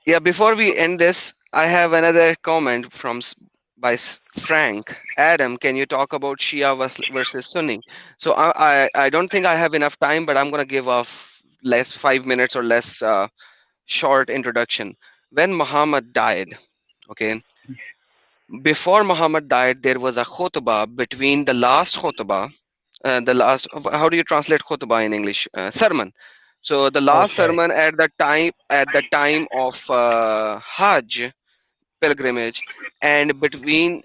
Yeah, before we end this, I have another comment from Frank. Adam, can you talk about Shia versus Sunni? So I don't think I have enough time, but I'm gonna give a less 5 minutes or less short introduction. When Muhammad died, okay, before Muhammad died, there was a khutbah between the last khutbah, the last. How do you translate khutbah in English? Sermon. So the last Okay. sermon at the time of Hajj pilgrimage, and between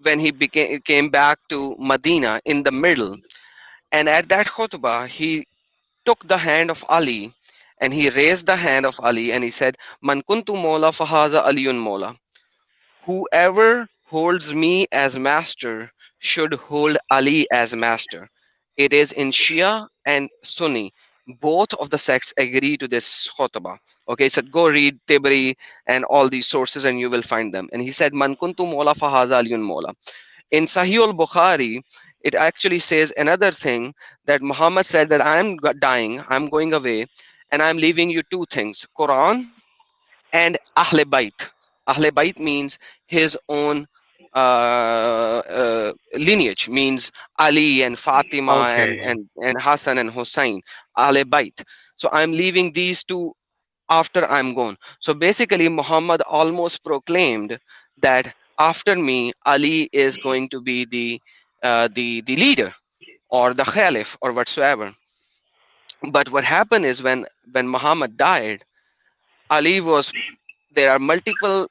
when he became came back to Medina in the middle, and at that khutbah he took the hand of Ali, and he raised the hand of Ali, and he said, "Man kuntu mola fahaza aliyun mola." Whoever holds me as master should hold Ali as master. It is in Shia and Sunni. Both of the sects agree to this khutbah. Okay, so go read Tibri and all these sources and you will find them. And he said, Man kuntu mola fahaza aliyun mola. In Sahih al Bukhari, it actually says another thing, that Muhammad said that dying, I'm going away, and I'm leaving you two things, Quran and Ahle Bait. Ahle Bait means his own lineage, means Ali and Fatima Okay. and Hassan and Hussein, Ahle Bait. So I'm leaving these two after I'm gone. So basically, Muhammad almost proclaimed that after me, Ali is going to be the leader or the caliph or whatsoever. But what happened is when Muhammad died, Ali was there are multiple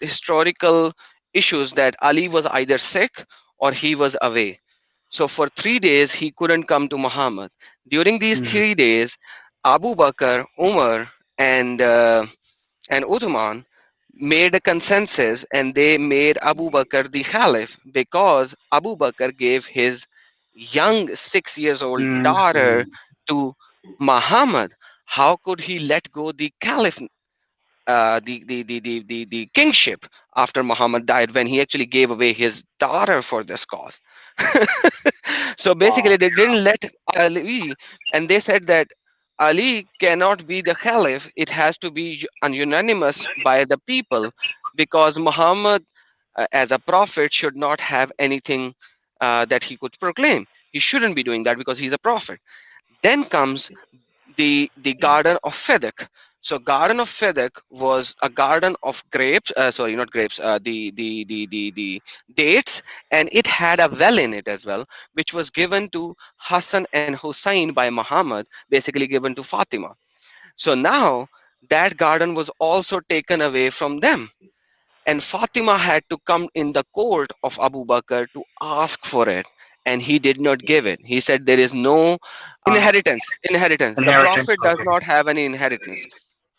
historical issues that Ali was either sick or he was away. So for 3 days he couldn't come to Muhammad. During these Mm. 3 days, Abu Bakr, Umar, and Uthman made a consensus, and they made Abu Bakr the Caliph because Abu Bakr gave his young 6 years old daughter Mm. to Muhammad. How could he let go the Caliph, the kingship after Muhammad died, when he actually gave away his daughter for this cause? So basically, Wow. they didn't let Ali, and they said that Ali cannot be the caliph. It has to be unanimous by the people, because Muhammad, as a prophet, should not have anything that he could proclaim. He shouldn't be doing that because he's a prophet. Then comes the garden of Fedek. So garden of Fedek was a garden of grapes, sorry, not grapes, the dates, and it had a well in it as well, which was given to Hassan and Hussein by Muhammad, basically given to Fatima. So now that garden was also taken away from them, and Fatima had to come in the court of Abu Bakr to ask for it, and he did not give it. He said there is no Uh, inheritance. The Inheritance. prophet does Okay. not have any inheritance,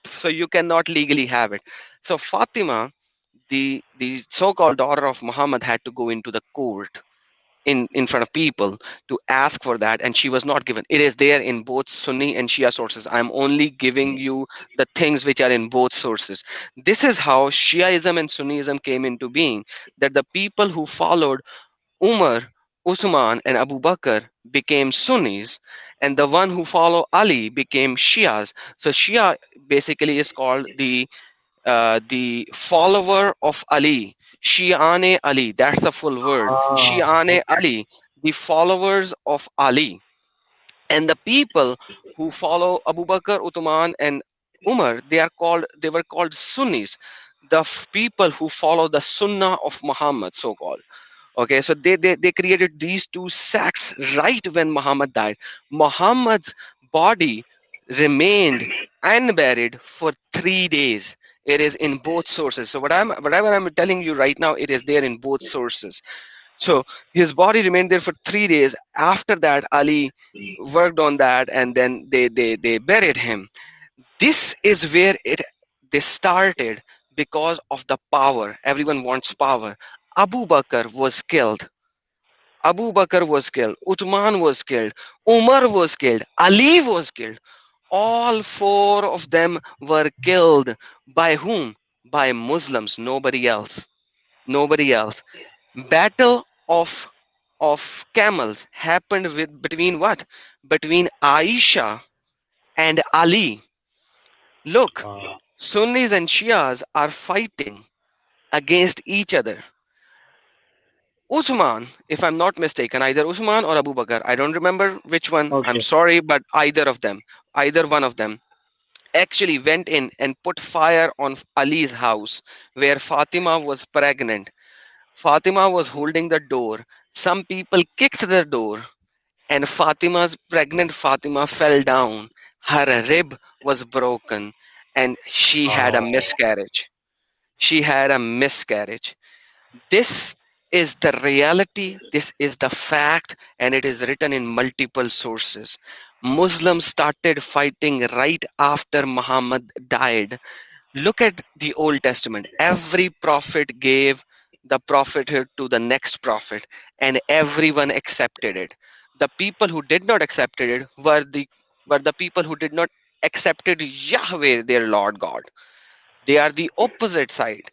so you cannot legally have it. So Fatima, the so-called daughter of Muhammad, had to go into the court in front of people to ask for that, and she was not given. It is there in both Sunni and Shia sources. I'm only giving you the things which are in both sources. This is how Shiaism and Sunnism came into being, that the people who followed Umar, Uthman, and Abu Bakr became Sunnis, and the one who follow Ali became Shias. So Shia basically is called the follower of Ali, Shiane Ali. That's the full word. Shiane Okay. Ali, the followers of Ali. And the people who follow Abu Bakr, Uthman, and Umar, they were called Sunnis, the people who follow the Sunnah of Muhammad, so called. Okay, so they created these two sects right when Muhammad died. Muhammad's body remained unburied for 3 days. It is in both sources. So whatever I'm telling you right now, it is there in both sources. So his body remained there for 3 days. After that, Ali worked on that, and then they buried him. This is where it they started, because of the power. Everyone wants power. Abu Bakr was killed. Abu Bakr was killed. Uthman was killed. Umar was killed. Ali was killed. All four of them were killed. By whom? By Muslims. Nobody else. Nobody else. Battle of camels happened between what? Between Aisha and Ali. Look, Uh, Sunnis and Shias are fighting against each other. Usman, if I'm not mistaken, either Usman or Abu Bakr, I don't remember which one. I'm okay. sorry, but either of them, either one of them, actually went in and put fire on Ali's house where Fatima was pregnant. Fatima was holding the door. Some people kicked the door, and pregnant Fatima fell down. Her rib was broken, and she had a Oh, miscarriage. She had a miscarriage. This is the reality, this is the fact, and it is written in multiple sources. Muslims started fighting right after Muhammad died. Look at the Old Testament. Every prophet gave the prophethood to the next prophet, and everyone accepted it. The people who did not accept it were the people who did not accepted Yahweh, their Lord God. They are the opposite side.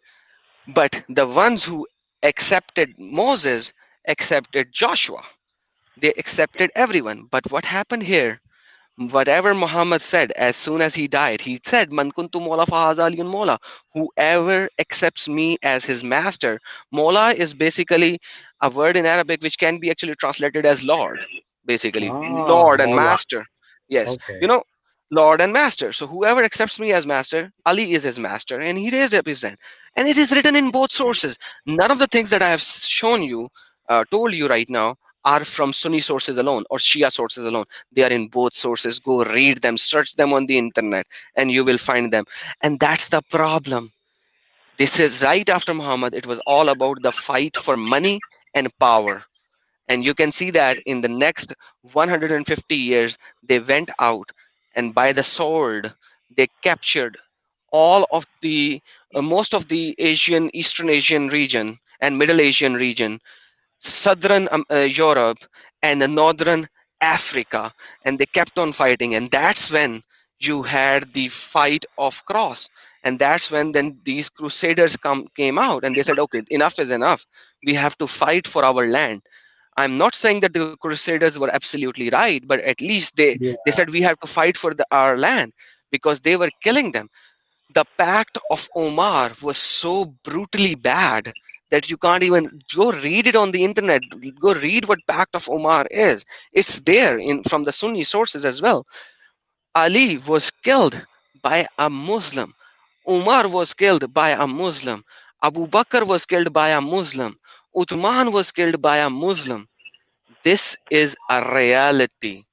But the ones who accepted Moses accepted Joshua. They accepted everyone. But what happened here? Whatever Muhammad said as soon as he died, he said, Man kuntu mola fahaza aliyun mola. Whoever accepts me as his master. Mola is basically a word in Arabic which can be actually translated as Lord. Basically, ah, Lord and Mola. Master. Yes. Okay. Lord and Master. So whoever accepts me as Master, Ali is his Master, and he raised up his hand. And it is written in both sources. None of the things that I have shown you, told you right now, are from Sunni sources alone or Shia sources alone. They are in both sources. Go read them, search them on the internet, and you will find them. And that's the problem. This is right after Muhammad. It was all about the fight for money and power. And you can see that in the next 150 years, they went out and by the sword, they captured all of the most of the Eastern Asian region and Middle Asian region, southern Europe, and the northern Africa, and they kept on fighting. And that's when you had the fight of cross, and that's when then these crusaders came out and they said, okay, enough is enough. We have to fight for our land. I'm not saying that the crusaders were absolutely right, but at least Yeah. they said we have to fight for our land because they were killing them. The Pact of Omar was so brutally bad that you can't even go read it on the internet. Go read what Pact of Omar is. It's there in from the Sunni sources as well. Ali was killed by a Muslim. Umar was killed by a Muslim. Abu Bakr was killed by a Muslim. Uthman was killed by a Muslim. This is a reality.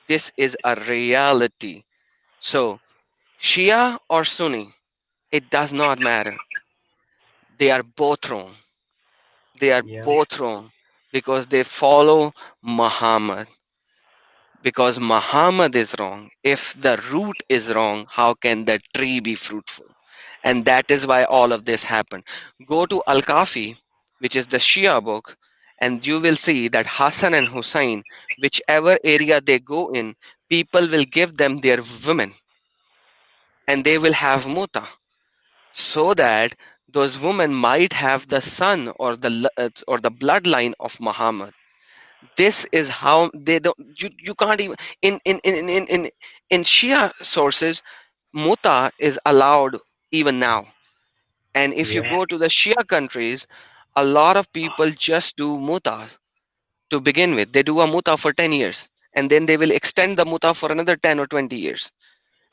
This is a reality. So, Shia or Sunni, it does not matter. They are both wrong. They are Yeah. both wrong because they follow Muhammad. Because Muhammad is wrong. If the root is wrong, how can the tree be fruitful? And that is why all of this happened. Go to Al Kafi, which is the Shia book, and you will see that Hassan and Hussein, whichever area they go in, people will give them their women and they will have muta so that those women might have the son or the bloodline of Muhammad. This is how they don't you can't even in Shia sources, muta is allowed even now. And if you Yeah. go to the Shia countries, a lot of people just do muta to begin with. They do a muta for 10 years and then they will extend the muta for another 10 or 20 years.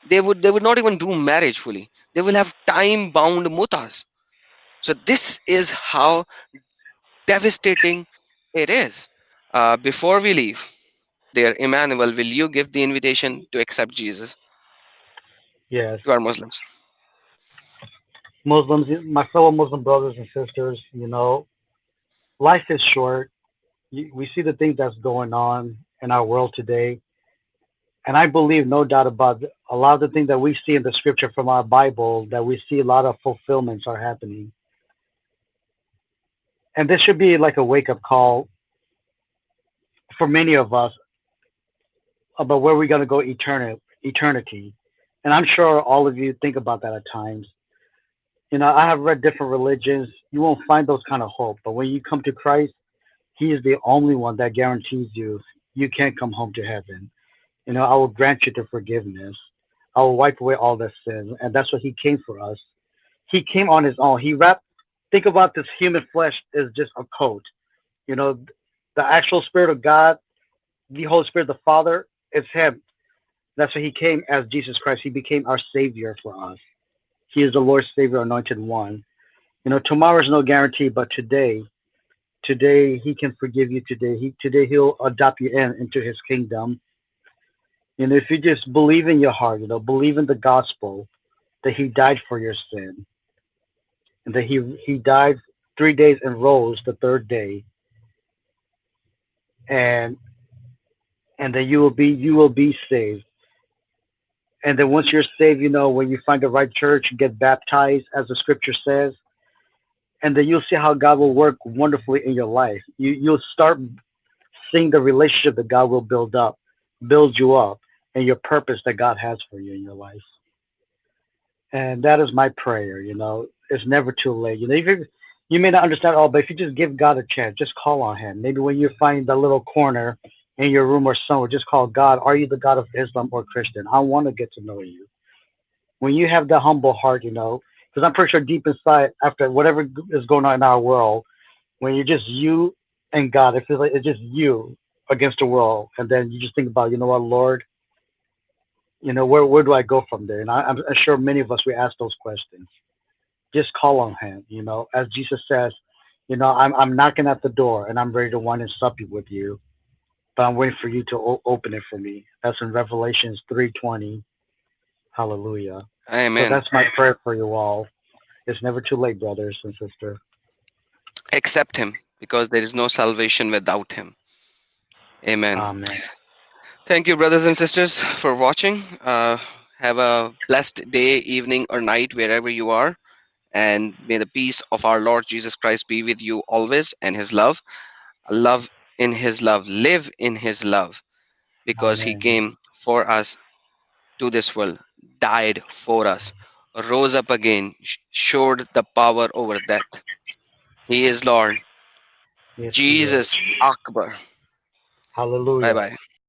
They would not even do marriage fully. They will have time bound mutas. So this is how devastating it is. Before we leave, dear Emmanuel, will you give the invitation to accept Jesus Yes. to our Muslims? Muslims, my fellow Muslim brothers and sisters, life is short. We see the things that's going on in our world today. And I believe, no doubt about it, a lot of the things that we see in the scripture from our Bible, that we see a lot of fulfillments are happening. And this should be like a wake up call for many of us about where we're going to go eternity. And I'm sure all of you think about that at times. I have read different religions. You won't find those kind of hope. But when you come to Christ, He is the only one that guarantees you can come home to heaven. I will grant you the forgiveness. I will wipe away all their sins. And that's what he came for us. He came on his own. He wrapped, think about this human flesh is just a coat. You know, the actual Spirit of God, the Holy Spirit, the Father, is him. That's why he came as Jesus Christ. He became our Savior for us. He is the Lord's Savior, anointed one. You know, tomorrow is no guarantee, but today he can forgive you. Today he'll adopt you into his kingdom. You know, if you just believe in your heart, believe in the gospel that he died for your sin and that he died 3 days and rose the third day, and then you will be saved. And then once you're saved, when you find the right church, get baptized, as the scripture says, and then you'll see how God will work wonderfully in your life. You'll start seeing the relationship that God will build you up, and your purpose that God has for you in your life. And that is my prayer. It's never too late. If you may not understand all, but if you just give God a chance, just call on Him. Maybe when you find the little corner in your room or somewhere, just call God. Are you the God of Islam or Christian? I want to get to know you. When you have the humble heart, because I'm pretty sure deep inside, after whatever is going on in our world, when you're just you and God, it feels like it's just you against the world, and then you just think about, what, Lord, where do I go from there? And I'm sure many of us we ask those questions. Just call on Him, as Jesus says, I'm knocking at the door and I'm ready to wine and sup with you, but I'm waiting for you to open it for me. That's in Revelations 3:20. Hallelujah. So Amen. that's my prayer for you all. It's never too late, brothers and sisters. Accept him, because there is no salvation without him. Amen. Amen. Thank you, brothers and sisters, for watching. Have a blessed day, evening, or night, wherever you are. And may the peace of our Lord Jesus Christ be with you always, and his love. Love in his love. Live in his love, because he Amen. came for us to this world, died for us, rose up again, showed the power over death. He is Lord. Yes, He is. Jesus Akbar. Bye Hallelujah. bye.